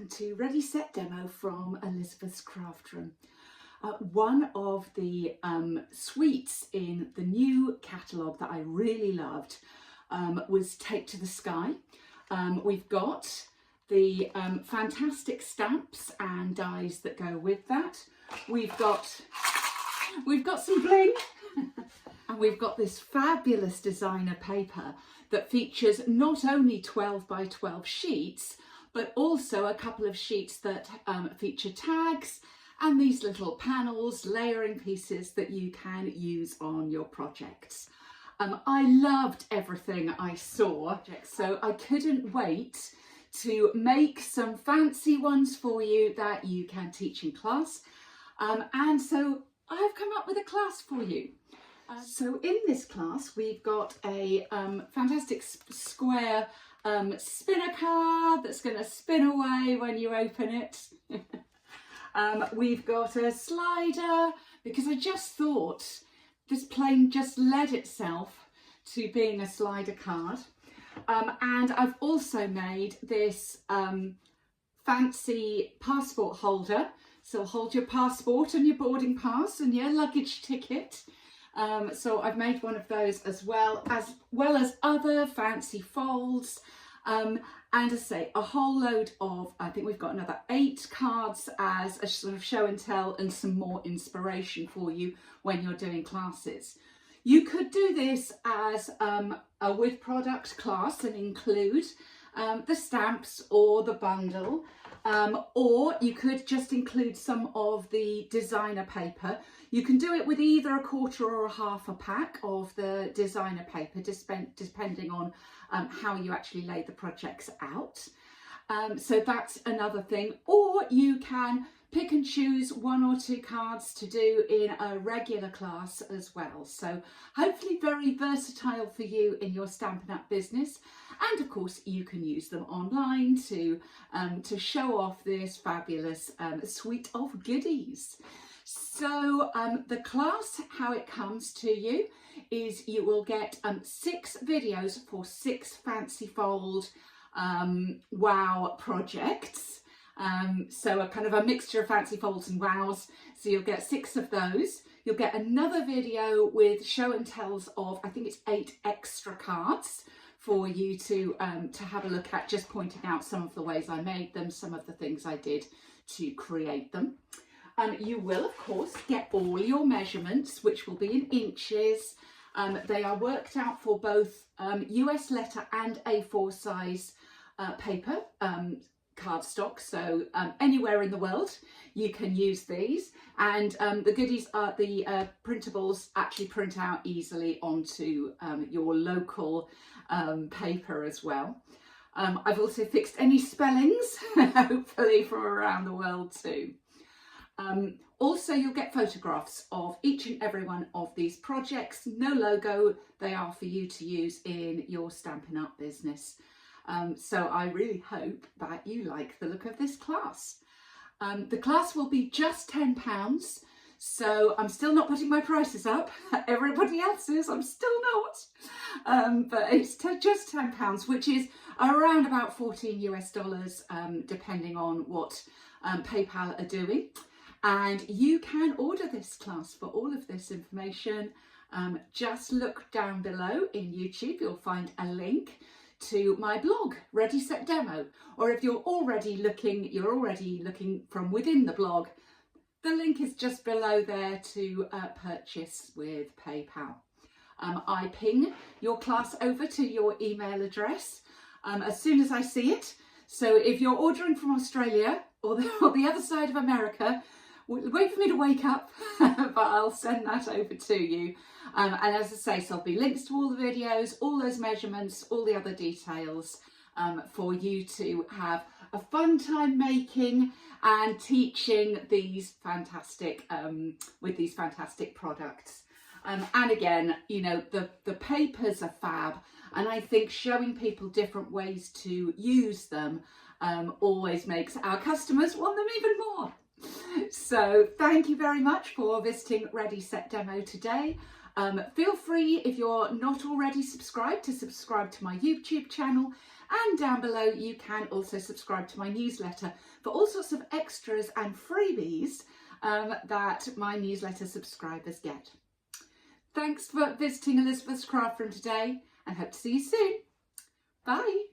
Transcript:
to Ready Set Demo from Elizabeth's Craft Room. One of the suites in the new catalogue that I really loved was Take to the Sky. We've got the fantastic stamps and dies that go with that. We've got some bling and we've got this fabulous designer paper that features not only 12 by 12 sheets, but also a couple of sheets that feature tags and these little panels, layering pieces that you can use on your projects. I loved everything I saw, so I couldn't wait to make some fancy ones for you that you can teach in class. And so I've come up with a class for you. So in this class, we've got a fantastic square spinner card that's going to spin away when you open it. We've got a slider, because I just thought this plane just led itself to being a slider card. And I've also made this fancy passport holder. So hold your passport and your boarding pass and your luggage ticket. So I've made one of those as well as other fancy folds. And as I say, a whole load of, I think we've got another 8 cards as a sort of show and tell and some more inspiration for you when you're doing classes. You could do this as a with product class and include the stamps or the bundle, or you could just include some of the designer paper. You can do it with either a quarter or a half a pack of the designer paper, depending on how you actually lay the projects out. So that's another thing. Or you can pick and choose 1 or 2 cards to do in a regular class as well. So hopefully very versatile for you in your Stampin' Up! Business. And of course you can use them online to show off this fabulous suite of goodies. So the class, how it comes to you is you will get 6 videos for 6 fancy fold wow projects. So a kind of a mixture of fancy folds and wows. So you'll get 6 of those. You'll get another video with show and tells of, I think it's 8 extra cards for you to have a look at, just pointing out some of the ways I made them, some of the things I did to create them. You will, of course, get all your measurements, which will be in inches. They are worked out for both US letter and A4 size paper cardstock. So anywhere in the world you can use these. And the goodies are the printables actually print out easily onto your local paper as well. I've also fixed any spellings, hopefully from around the world too. Also, you'll get photographs of each and every one of these projects. No logo, they are for you to use in your Stampin' Up! Business. So I really hope that you like the look of this class. The class will be just £10, so I'm still not putting my prices up. Everybody else is, I'm still not. But it's just £10, which is around about $14 US, depending on what PayPal are doing. And you can order this class for all of this information. Just look down below in YouTube, you'll find a link to my blog, Ready Set Demo. Or if you're already looking from within the blog, the link is just below there to purchase with PayPal. I ping your class over to your email address as soon as I see it. So if you're ordering from Australia or the other side of America, wait for me to wake up, but I'll send that over to you. And as I say, so there'll be links to all the videos, all those measurements, all the other details for you to have a fun time making and teaching these fantastic, with these fantastic products. And again, you know, the papers are fab, and I think showing people different ways to use them always makes our customers want them even more. So thank you very much for visiting Ready Set Demo today. Feel free, if you're not already subscribed, to subscribe to my YouTube channel, and down below you can also subscribe to my newsletter for all sorts of extras and freebies that my newsletter subscribers get. Thanks for visiting Elizabeth's Craft Room today, and hope to see you soon. Bye.